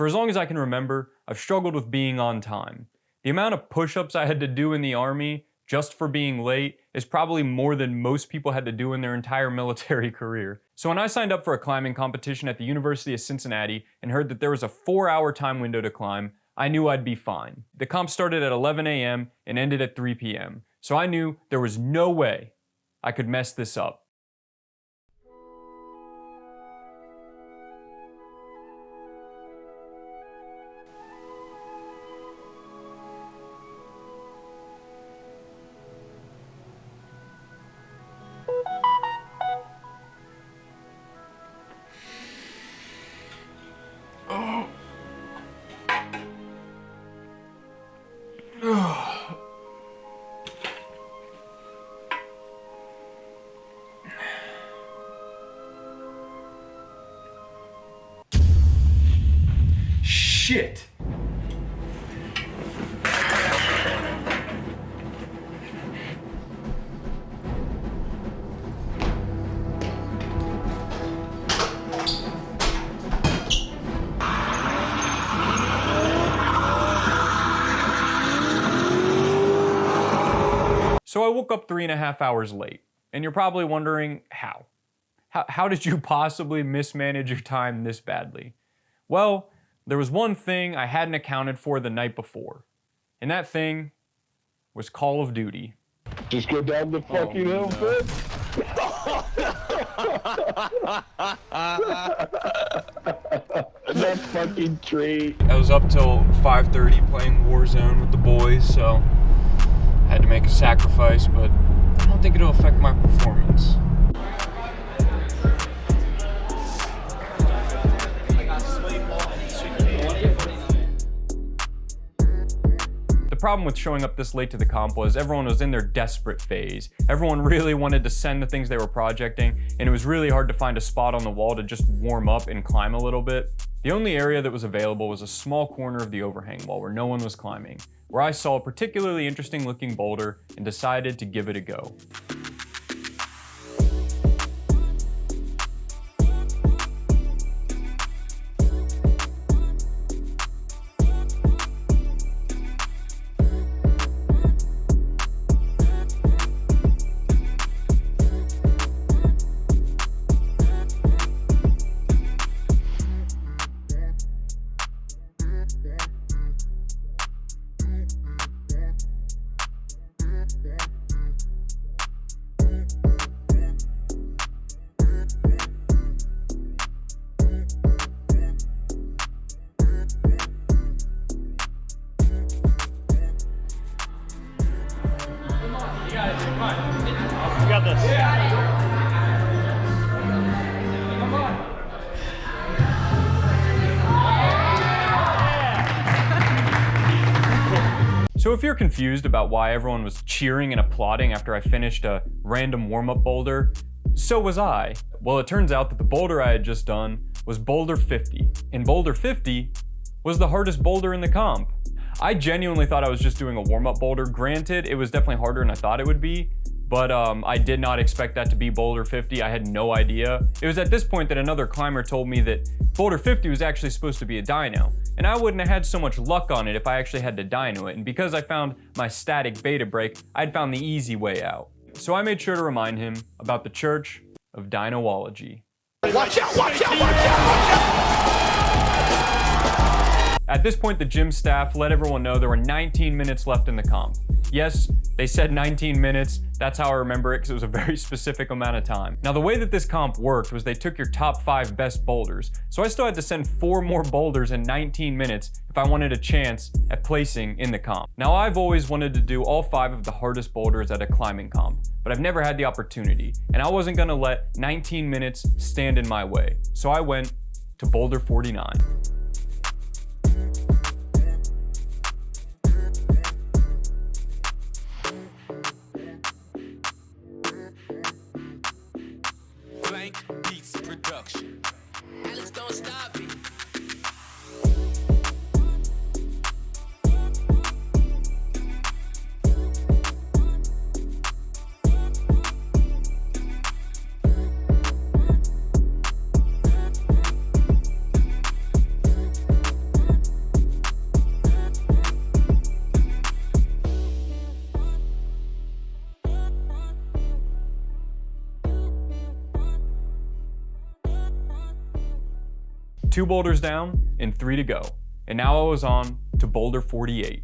For as long as I can remember, I've struggled with being on time. The amount of push-ups I had to do in the Army just for being late is probably more than most people had to do in their entire military career. So when I signed up for a climbing competition at the University of Cincinnati and heard that there was a 4-hour time window to climb, I knew I'd be fine. The comp started at 11 a.m. and ended at 3 p.m. So I knew there was no way I could mess this up. Shit! So I woke up 3.5 hours late, and you're probably wondering how. How did you possibly mismanage your time this badly? Well, there was one thing I hadn't accounted for the night before, and that thing was Call of Duty. Just go down the fucking hill, bitch. That fucking tree. I was up till 5:30 playing Warzone with the boys, so I had to make a sacrifice, but I don't think it'll affect my performance. The problem with showing up this late to the comp was everyone was in their desperate phase. Everyone really wanted to send the things they were projecting, and it was really hard to find a spot on the wall to just warm up and climb a little bit. The only area that was available was a small corner of the overhang wall where no one was climbing, where I saw a particularly interesting looking boulder and decided to give it a go. You got this. Come on. So if you're confused about why everyone was cheering and applauding after I finished a random warm-up boulder, so was I. Well, it turns out that the boulder I had just done was Boulder 50, and Boulder 50 was the hardest boulder in the comp. I genuinely thought I was just doing a warm-up boulder. Granted, it was definitely harder than I thought it would be, but I did not expect that to be Boulder 50. I had no idea. It was at this point that another climber told me that Boulder 50 was actually supposed to be a dyno, and I wouldn't have had so much luck on it if I actually had to dyno it, and because I found my static beta brake, I'd found the easy way out. So I made sure to remind him about the Church of Dynoology. Watch out, watch out, watch out, watch out! At this point, the gym staff let everyone know there were 19 minutes left in the comp. Yes, they said 19 minutes. That's how I remember it, because it was a very specific amount of time. Now, the way that this comp worked was they took your top 5 best boulders. So I still had to send 4 more boulders in 19 minutes if I wanted a chance at placing in the comp. Now, I've always wanted to do all 5 of the hardest boulders at a climbing comp, but I've never had the opportunity, and I wasn't gonna let 19 minutes stand in my way. So I went to Boulder 49. Beats production. Alex, don't stop me. 2 boulders down and 3 to go. And now I was on to boulder 48.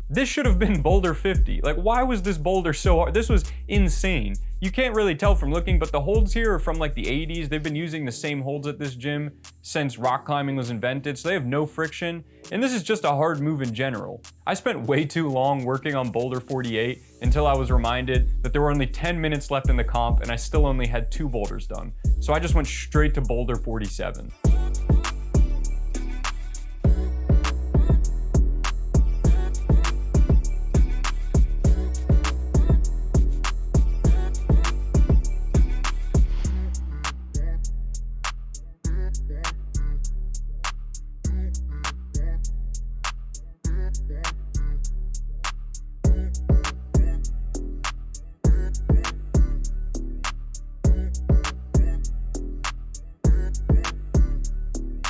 This should have been boulder 50. Like, why was this boulder so hard? This was insane. You can't really tell from looking, but the holds here are from like the 80s. They've been using the same holds at this gym since rock climbing was invented, so they have no friction. And this is just a hard move in general. I spent way too long working on boulder 48 until I was reminded that there were only 10 minutes left in the comp and I still only had 2 boulders done. So I just went straight to boulder 47.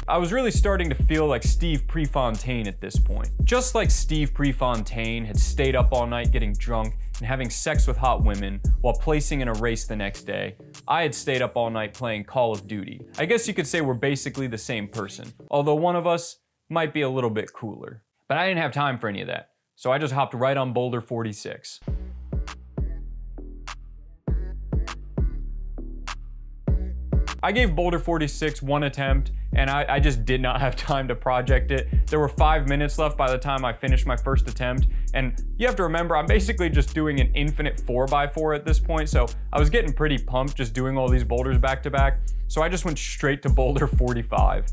I was really starting to feel like Steve Prefontaine at this point. Just like Steve Prefontaine had stayed up all night getting drunk and having sex with hot women while placing in a race the next day, I had stayed up all night playing Call of Duty. I guess you could say we're basically the same person, although one of us might be a little bit cooler. But I didn't have time for any of that, so I just hopped right on boulder 46. I gave boulder 46 one attempt, and I just did not have time to project it. There were 5 minutes left by the time I finished my first attempt, and you have to remember, I'm basically just doing an infinite 4x4 at this point, so I was getting pretty pumped just doing all these boulders back to back, so I just went straight to boulder 45.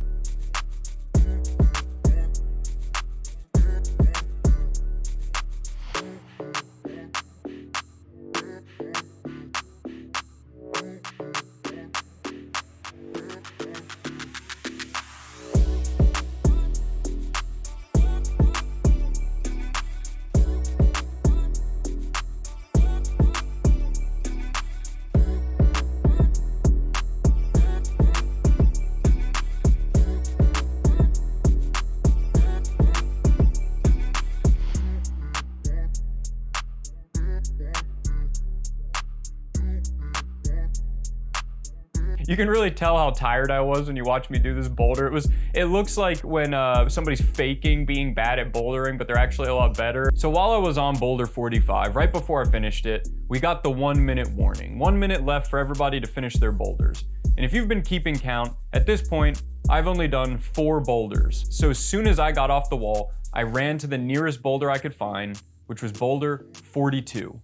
You can really tell how tired I was when you watch me do this boulder. It looks like when somebody's faking being bad at bouldering, but they're actually a lot better. So while I was on boulder 45, right before I finished it, we got the 1 minute warning. 1 minute left for everybody to finish their boulders. And if you've been keeping count, at this point, I've only done 4 boulders. So as soon as I got off the wall, I ran to the nearest boulder I could find, which was boulder 42.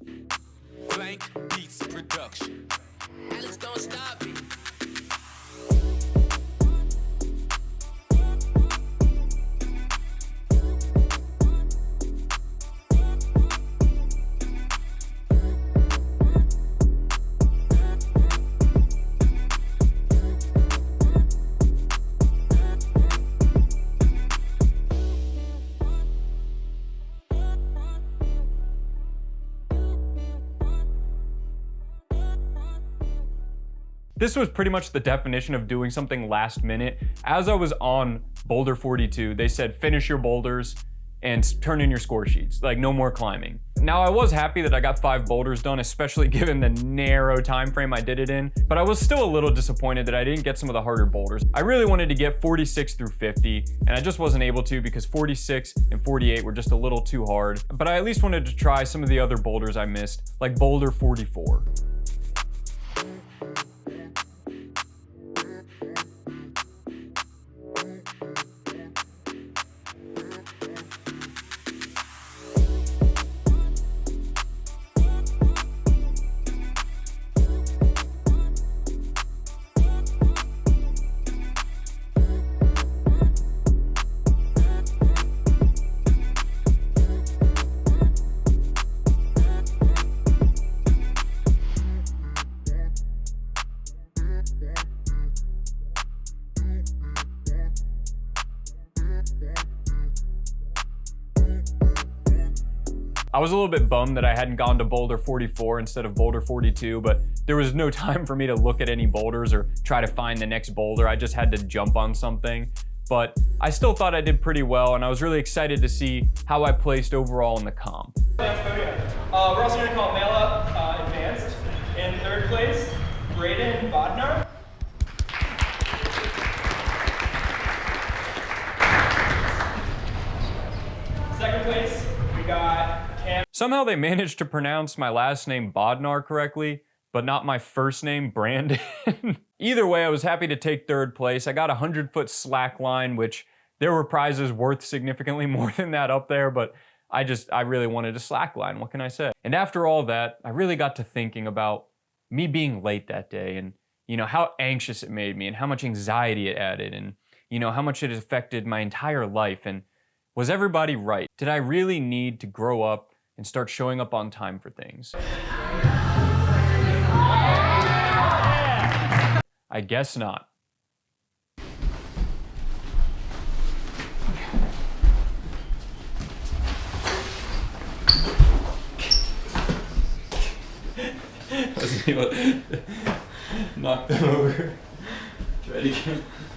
Blank Beats Production. Alex, don't stop me. This was pretty much the definition of doing something last minute. As I was on boulder 42, they said finish your boulders and turn in your score sheets, like no more climbing. Now I was happy that I got 5 boulders done, especially given the narrow time frame I did it in, but I was still a little disappointed that I didn't get some of the harder boulders. I really wanted to get 46 through 50, and I just wasn't able to because 46 and 48 were just a little too hard, but I at least wanted to try some of the other boulders I missed, like boulder 44. I was a little bit bummed that I hadn't gone to boulder 44 instead of boulder 42, but there was no time for me to look at any boulders or try to find the next boulder. I just had to jump on something. But I still thought I did pretty well, and I was really excited to see how I placed overall in the comp. We're also going to call Mail Up Advanced. In third place, Braden Bodnar. Second place, we got Cam. Somehow they managed to pronounce my last name Bodnar correctly, but not my first name, Brandon. Either way, I was happy to take third place. I got a 100-foot slack line, which there were prizes worth significantly more than that up there, but I really wanted a slack line. What can I say? And after all that, I really got to thinking about me being late that day and, you know, how anxious it made me and how much anxiety it added and, you know, how much it affected my entire life. And was everybody right? Did I really need to grow up and start showing up on time for things? I guess not. Knock them over. Try it again.